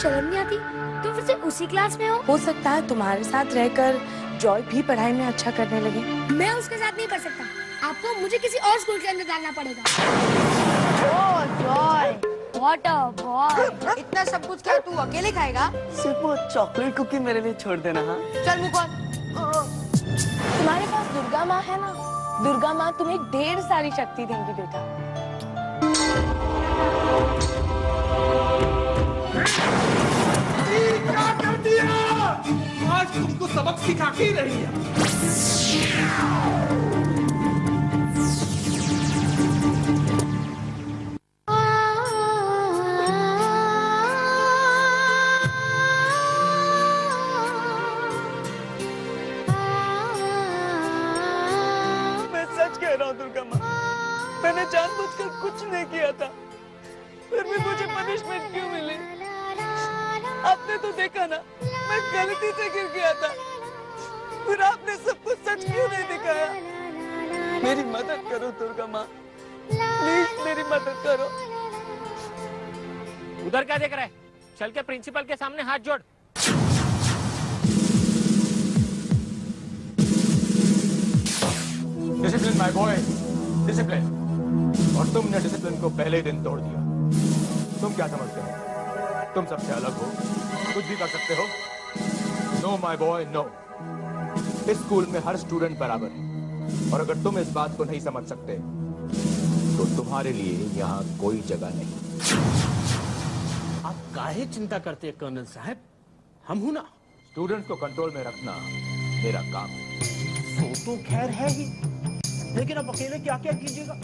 शर्म नहीं आती? तुम फिर से उसी क्लास में हो सकता है तुम्हारे साथ रहकर जॉय भी पढ़ाई में अच्छा करने लगे। मैं उसके साथ नहीं पढ़ सकता, आपको मुझे किसी और स्कूल के अंदर डालना पड़ेगा। Joy, what a boy. इतना सब कुछ क्या तू अकेले खाएगा? सिर्फ वो चॉकलेट कुकी मेरे लिए छोड़ देना। हाँ चल मुकुंद। तुम्हारे पास दुर्गा माँ है ना, दुर्गा माँ तुम्हें ढेर सारी शक्ति देंगी बेटा। क्या कर दिया? आज तुमको सबक सिखा के ही रही है। मैं सच कह रहा हूँ दुर्गा माँ, मैंने जानबूझकर कुछ नहीं किया था, फिर भी मुझे पनिशमेंट क्यों मिली? आपने तो देखा ना, मैं गलती से गिर गया था, फिर आपने सब कुछ सच क्यों नहीं दिखाया? मेरी मदद करो दुर्गा माँ, प्लीज मेरी मदद करो। उधर क्या देख रहा है? चल के प्रिंसिपल के सामने हाथ जोड़। Discipline my boy, discipline. और तुमने डिसिप्लिन को पहले ही दिन तोड़ दिया। तुम क्या समझते हो तुम सबसे अलग हो, कुछ भी कर सकते हो? No my boy, no. इस स्कूल में हर स्टूडेंट बराबर है, और अगर तुम इस बात को नहीं समझ सकते तो तुम्हारे लिए यहाँ कोई जगह नहीं। आप काहे चिंता करते हैं कर्नल साहब, हम हूं ना। स्टूडेंट्स को कंट्रोल में रखना मेरा काम है। वो तो खैर है ही, लेकिन अब अकेले क्या क्या कीजिएगा?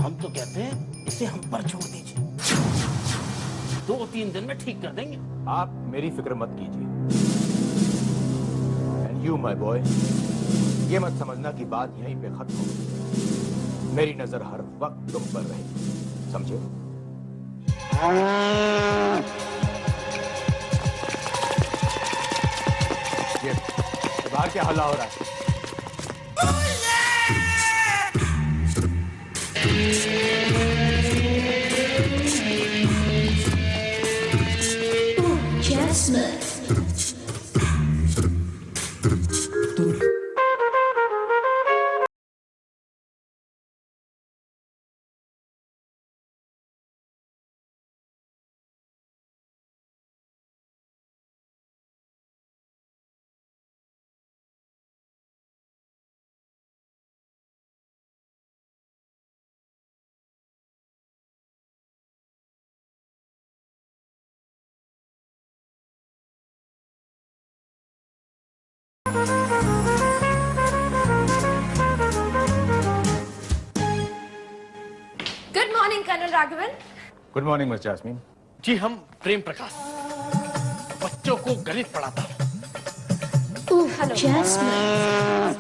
हम तो कहते हैं इसे हम पर छोड़ दीजिए, 2-3 दिन में ठीक कर देंगे। आप मेरी फिक्र मत कीजिए। एंड यू माय बॉय, ये मत समझना कि बात यहीं पे खत्म हो गई। मेरी नजर हर वक्त तुम पर रहेगी, समझे? ये बाहर क्या हल्ला हो रहा है? Jasmine. Good morning, Colonel Raghavan. Good morning miss Jasmine. जी हम प्रेम प्रकाश, बच्चों को गणित पढ़ाता हूं। Oh, hello. Jasmine.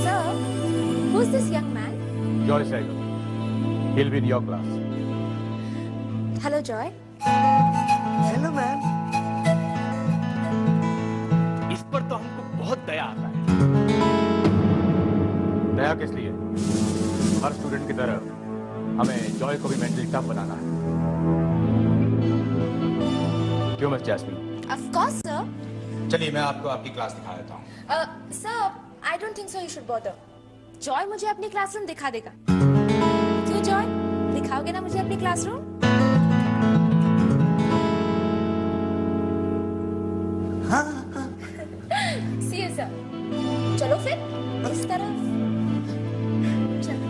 Sir, who's this young man? Joy Sehgal. He'll be in your class. Hello, Joy. Hello ma'am. इस पर तो हमको बहुत दया आता है। दया किस लिए? हर स्टूडेंट की तरह हमें जॉय को भी मेंटली टफ बनाना है। क्यों miss jasmine? Of course, sir. चलिए मैं आपको आपकी क्लास दिखा देता हूँ। Sir, I don't think so. You should bother. Joy मुझे अपनी क्लासरूम दिखा देगा। क्यों Joy? दिखाओगे ना मुझे अपनी क्लासरूम? हाँ See you, sir. चलो फिर इस तरफ। चलो।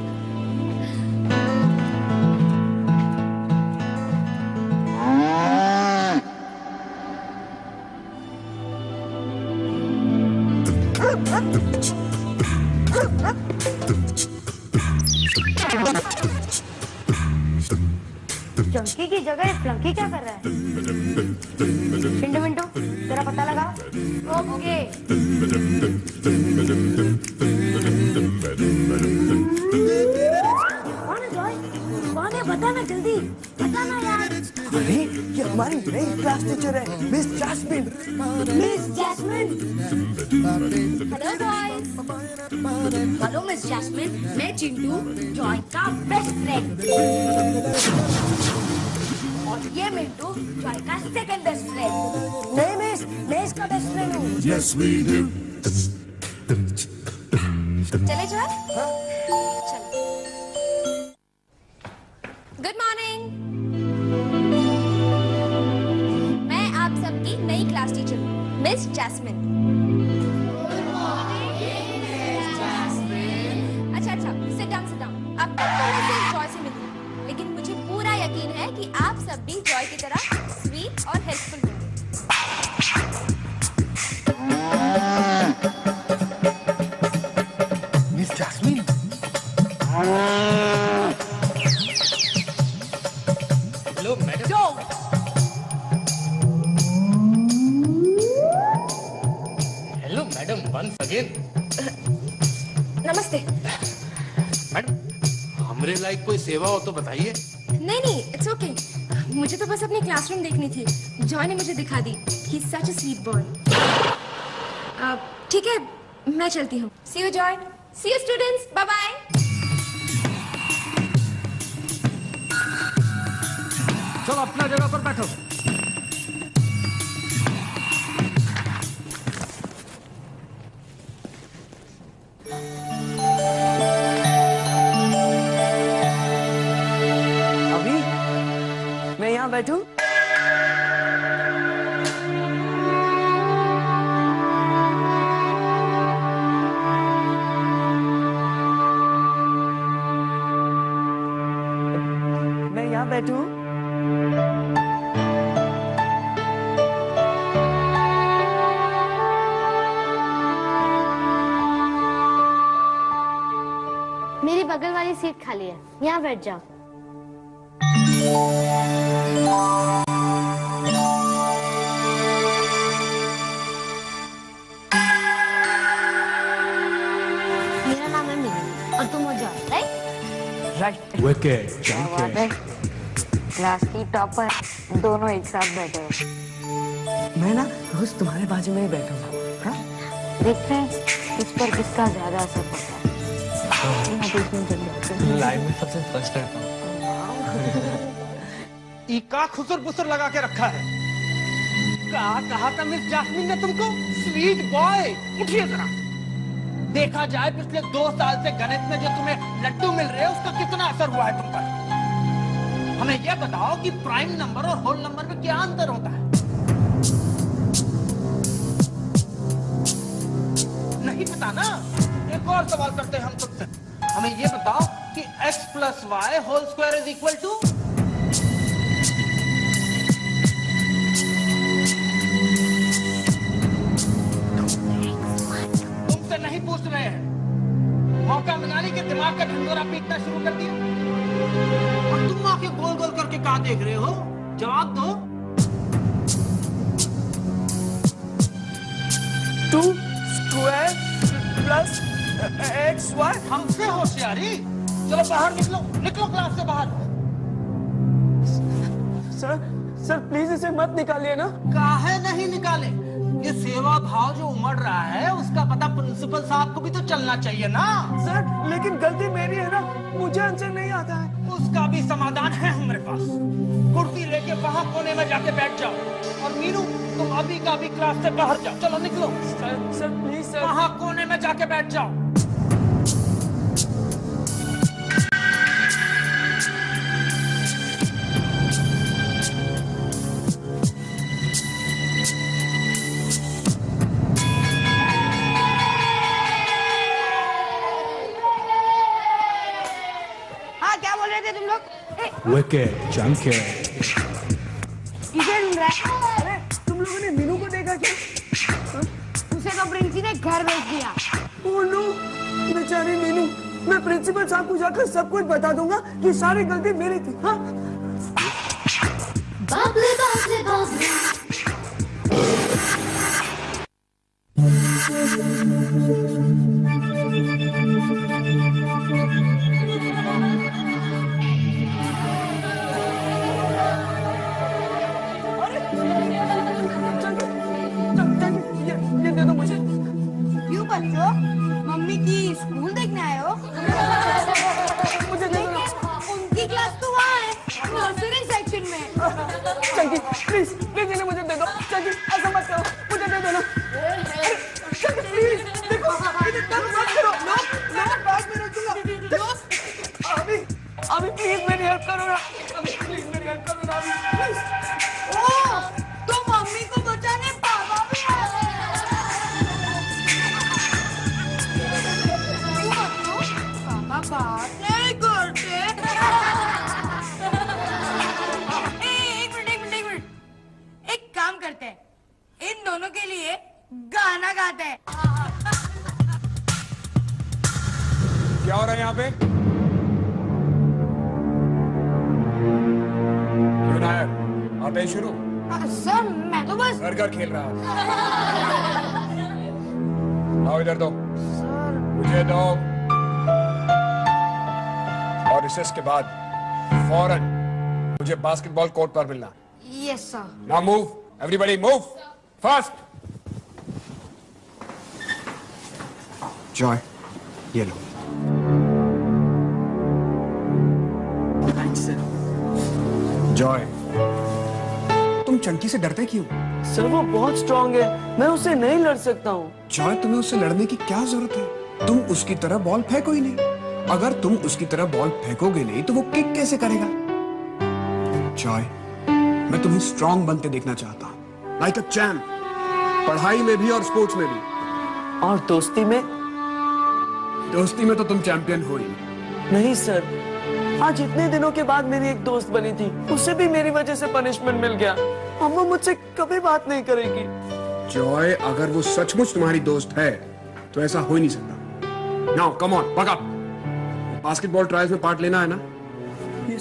चंकी की जगह फ्लंकी क्या कर रहा है? चिंटू मिंटू, तेरा पता लगा? ओके। कौन है जॉय? कौन है बताना जल्दी, बताना यार। अरे ये हमारी नई क्लास टीचर है, miss Jasmine. Miss Jasmine. Hello boys. Hello miss Jasmine, मैं चिंटू, जॉय का बेस्ट फ्रेंड। और ये मिंटू, जॉय का सेकंड बेस्ट फ्रेंड। नहीं मिस, मैं इसका बेस्ट फ्रेंड हूँ। Yes, we do. चले जॉय? चलो। Good morning. मैं आप सबकी नई क्लास टीचर हूँ, मिस जैस्मिन। अच्छा, सिट डाउन। अब तक तो मैं सिर्फ जॉय से मिली हूँ, लेकिन मुझे पूरा यकीन है कि आप सब भी जॉय की तरह स्वीट और हेल्पफुल होंगे। Miss Jasmine. Hello madam. Hello madam, once again. नमस्ते। मैडम, हमरे लायक कोई सेवा हो तो बताइए। नहीं, इट्स ओके। मुझे तो बस अपनी क्लासरूम देखनी थी। जॉय ने मुझे दिखा दी। He is such a sweet boy. ठीक है, मैं चलती हूँ। See you Joy. See you students. Bye bye. चलो अपना जगह पर बैठो। अभी मैं यहाँ बैठूं? मैं यहाँ बैठूं? मेरी बगल वाली सीट खाली है, यहाँ बैठ जाओ। मेरा नाम है मीनू और तुम हो जॉय, राइट? राइट। Wicked, बात है, क्लास की टॉपर दोनों एक साथ बैठे हो। मैं ना रोज तुम्हारे बाजू में ही बैठूंगा। हाँ? देखते हैं किस पर किसका ज्यादा असर पड़ता है। लाइफ में सबसे फर्स्ट रहता हूँ। का खुसर पुसर लगा के रखा है। कहा था मिस जैस्मिन ने तुमको स्वीट बॉय। उठिए जरा। देखा जाए पिछले 2 साल से गणित में जो तुम्हें लड्डू मिल रहे हैं उसका कितना असर हुआ है तुम पर। हमें यह बताओ कि प्राइम नंबर और होल नंबर में क्या अंतर होता है। नहीं पता ना? एक और सवाल करते हैं हम तुमसे। हमें यह बताओ कि x + y whole square is equal to. तुमसे नहीं पूछ रहे हैं। मौका मिलाने के दिमाग का ढिंढोरा पीटना शुरू कर दिया और तुम आके गोल गोल करके कहा देख रहे हो? जवाब दो। 2 स्क्वायर प्लस XY। हमसे होशियारी। चलो बाहर निकलो, निकलो क्लास से बाहर। सर प्लीज इसे मत निकालिए ना। काहे नहीं निकाले? ये सेवा भाव जो उमड़ रहा है उसका पता प्रिंसिपल साहब को भी तो चलना चाहिए ना। सर लेकिन गलती मेरी है ना, मुझे आंसर नहीं आता है। उसका भी समाधान है हमारे पास। कुर्सी लेके वहां कोने में जाके बैठ जाओ और मीनू तुम अभी का अभी क्लास से बाहर जाओ। चलो निकलो। Sir please sir. वहां कोने में जाके बैठ जाओ। हाँ, क्या बोल रहे थे तुम लोग? Wicked, junket. किसे ढूंढ रहा है? अरे तुम लोगों ने मीनू को देखा क्या? उसे तो प्रिंसी ने घर भेज दिया। ओह नो, बेचारी मीनू। मैं प्रिंसिपल साहब को जाकर सब कुछ बता दूंगा कि सारी गलती मेरी थी। हाँ? बाबले बाबले बाबले। प्लीज प्लीज इन्हें मुझे दे दो। चकी ऐसा मत करो, मुझे दे दो ना। चकी प्लीज देखो, इन्हें तंग मत करो। नो नो बैग में रखूंगा। अभी अभी प्लीज मेरी हेल्प करो ना। अभी प्लीज मेरी हेल्प करो ना। अभी प्लीज। ओ तो मम्मी को बचाने पापा भी आ गए। पापा बात नहीं करते। एक मिनट एक काम करते हैं, इन दोनों के लिए गाना गाते हैं। क्या हो रहा है यहाँ पे? नायर, आते ही शुरू। सर मैं तो बस घर खेल रहा है। आओ इधर दो। मुझे दो। और रिसेस के बाद फौरन मुझे बास्केटबॉल कोर्ट पर मिलना। Yes sir. Now move, everybody move fast. Joy, ये लो। जॉय, तुम चंकी से डरते क्यों? सर वो बहुत स्ट्रांग है, मैं उससे नहीं लड़ सकता हूँ। जॉय, तुम्हें उससे लड़ने की क्या जरूरत है? तुम उसकी तरह बॉल फेंको ही नहीं। अगर तुम उसकी तरह बॉल फेंकोगे नहीं तो वो किक कैसे करेगा? जॉय, मैं तुम्हें स्ट्रांग बनते देखना चाहता हूँ, लाइक अ चैंप, पढ़ाई में भी और स्पोर्ट्स में भी। और दोस्ती में? दोस्ती में तो तुम चैंपियन हो ही। नहीं सर, आज इतने दिनों के बाद मेरी एक दोस्त बनी थी, उसे भी मेरी वजह से पनिशमेंट मिल गया। अब वो मुझसे कभी बात नहीं करेगी। जॉय, अगर वो सचमुच तुम्हारी दोस्त है तो ऐसा हो ही नहीं सकता। Now come on, buck up. Basketball trials में पार्ट लेना है ना?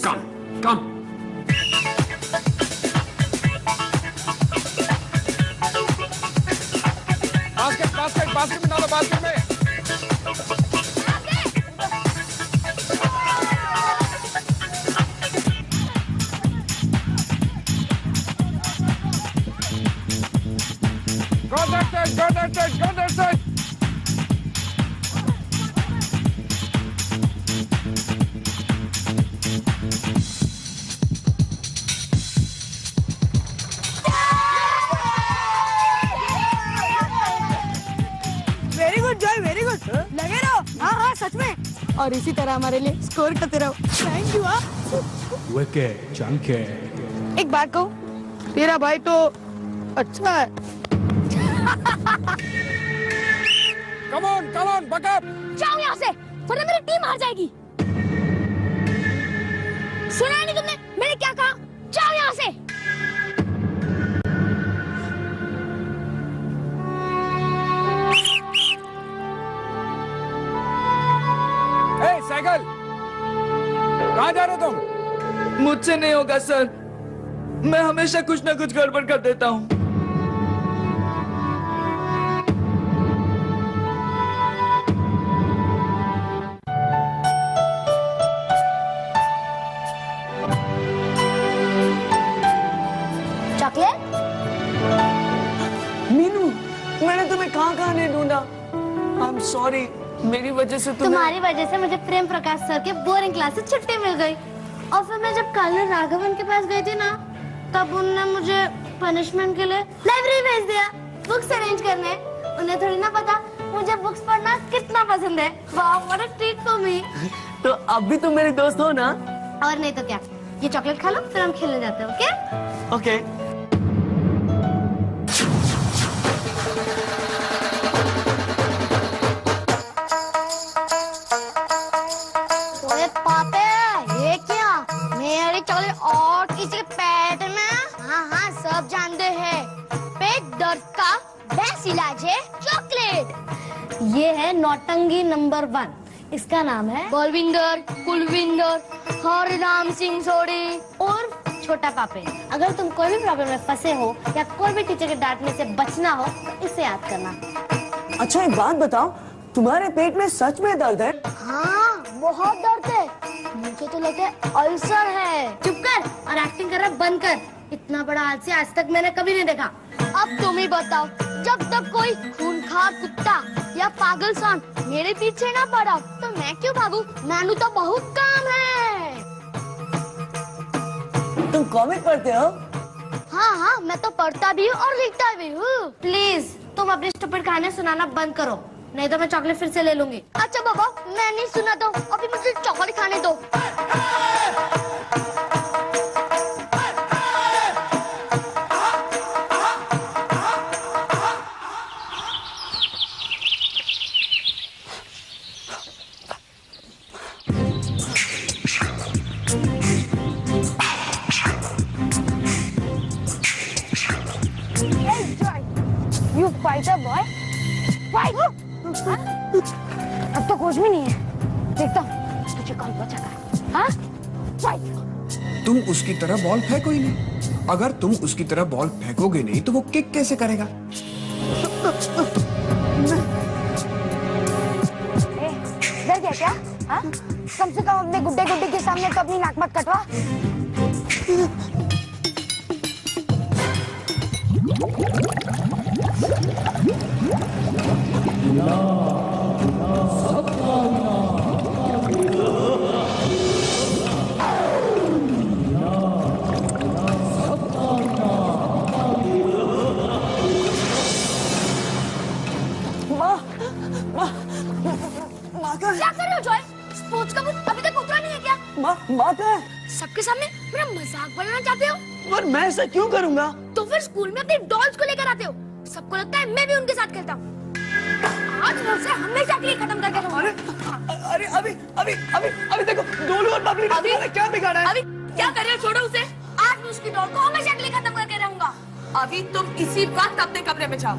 कम कम। बास्केट में डालो, बास्केट में। Go that side, go that side, go that side. Very good Joy, very good. लगे रहो। हाँ सच में। और इसी तरह हमारे लिए स्कोर करते रहो। Thank you. विकेट, चंके। एक बात कहूँ, तेरा भाई तो अच्छा है। Come on, buck up. जाओ यहाँ से, वरना मेरी टीम हार जाएगी। सुना नहीं तुमने मैंने क्या कहा? जाओ यहाँ से। Hey, साइकिल, कहाँ जा रहे हो तुम? मुझसे नहीं होगा सर, मैं हमेशा कुछ ना कुछ गड़बड़ कर देता हूँ। चॉकलेट? मीनू, मैंने तुम्हें कहाँ नहीं ढूंढा। आई एम सॉरी, मेरी वजह से तुम्हारी वजह से मुझे प्रेम प्रकाश सर के बोरिंग क्लास से छुट्टी मिल गई। और फिर मैं जब कल राघवन के पास गई थी ना, तब उनने मुझे पनिशमेंट के लिए लाइब्रेरी भेज दिया बुक्स अरेंज करने। उन्हें थोड़ी ना पता मुझे बुक्स पढ़ना कितना पसंद है। वाह, what a treat for me. तो अब भी तुम मेरी दोस्त हो ना? और नहीं तो क्या, ये चॉकलेट खा लो फिर हम खेलने जाते हैं। Okay okay. ओए पापे, ये क्या? मेरी चॉकलेट और किसी के पेट में? हाँ सब जानते हैं, पेट दर्द का बेस्ट इलाज है चॉकलेट। ये है नौटंकी नंबर 1। इसका नाम है बलविंदर, कुलविंदर, हरिराम सिंह सोडी और छोटा पापे। अगर तुम कोई भी प्रॉब्लम में फंसे हो या कोई भी टीचर के डांटने से बचना हो तो इसे याद करना। अच्छा एक बात बताओ, तुम्हारे पेट में सच में दर्द है? हाँ बहुत दर्द है, मुझे तो लगता है अल्सर है। चुप कर और एक्टिंग करना बंद कर। इतना बड़ा हादसा आज तक मैंने कभी नहीं देखा। अब तुम ही बताओ, जब तक कोई खूंखार कुत्ता या पागल सांड मेरे पीछे ना पड़ा तो मैं क्यों भागूं? मैनू तो बहुत काम है। तुम कॉमिक पढ़ते हो? हाँ हाँ, मैं तो पढ़ता भी हूँ और लिखता भी हूँ। प्लीज तुम अपनी स्टूपिड कहानी सुनाना बंद करो, नहीं तो मैं चॉकलेट फिर से ले लूंगी। अच्छा बाबा, मैं नहीं सुना दो, अभी मुझे चॉकलेट खाने दो। You fighter boy, fight! अब तो कुछ भी नहीं है, देखता हूँ तुझे कौन बचाता। हाँ, फाइट! तुम उसकी तरह बॉल फेंको ही नहीं। अगर तुम उसकी तरह बॉल फेंकोगे नहीं तो वो किक कैसे करेगा? डर गया क्या? हाँ? कम से कम अपने गुड्डे गुड्डे के सामने तो अपनी नाक मत कटवा। क्या कर रहे हो जॉय? स्पोर्ट्स का बुक अभी तक उतरा नहीं है क्या? माँ का है। सबके सामने मेरा मजाक बनाना चाहते हो? पर मैं ऐसा क्यों करूँगा? तो फिर स्कूल में अपनी डॉल्स को लेकर आते हो। सबको लगता है मैं भी उनके साथ खेलता हूँ। आज मैं उसे हमेशा के लिए खत्म करके रहूंगा। अरे अभी देखो, डोलू और बबली ने तुम्हारा क्या बिगाड़ा है? अभी क्या कर रहे हो? छोड़ो उसे। आज मैं उसकी डॉल को हमेशा के लिए खत्म करके रहूंगा। अभी तुम इसी वक्त अपने कमरे में जाओ।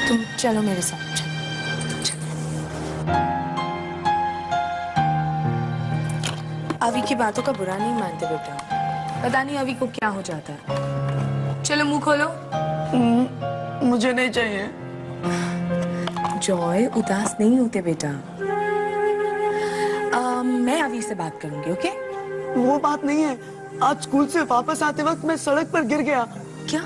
तुम चलो मेरे साथ। अभी की बातों का बुरा नहीं मानते बेटा, पता नहीं अभी को क्या हो जाता है। चलो मुंह खोलो। मुझे नहीं चाहिए। जॉय उदास नहीं होते बेटा। मैं अभी से बात करूंगी, ओके? वो बात नहीं है, आज स्कूल से वापस आते वक्त मैं सड़क पर गिर गया। क्या?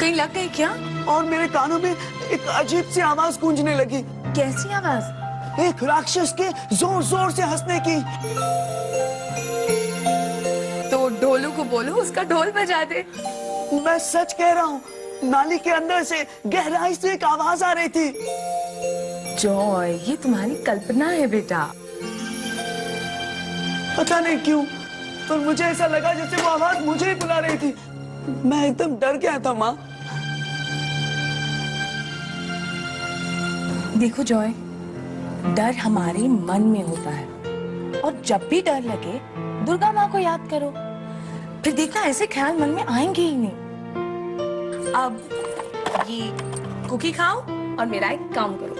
कहीं लग गई क्या? और मेरे कानों में एक अजीब सी आवाज गूंजने लगी। कैसी आवाज? एक राक्षस के जोर जोर से हंसने की। तो ढोलू को बोलो उसका ढोल बजा दे। मैं सच कह रहा हूँ, नाली के अंदर से गहराई से एक आवाज आ रही थी। जॉय, ये तुम्हारी कल्पना है बेटा। पता नहीं क्यों, पर मुझे ऐसा लगा जैसे वो आवाज मुझे ही बुला रही थी। मैं एकदम डर गया था माँ। देखो जॉय, डर हमारे मन में होता है, और जब भी डर लगे दुर्गा माँ को याद करो, फिर देखना ऐसे ख्याल मन में आएंगे ही नहीं। अब ये कुकी खाओ और मेरा एक काम करो।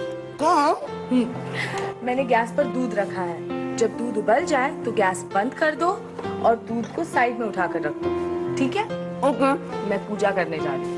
मैंने गैस पर दूध रखा है, जब दूध उबल जाए तो गैस बंद कर दो और दूध को साइड में उठाकर रख दो, ठीक है? ओके। मैं पूजा करने जा रही हूँ।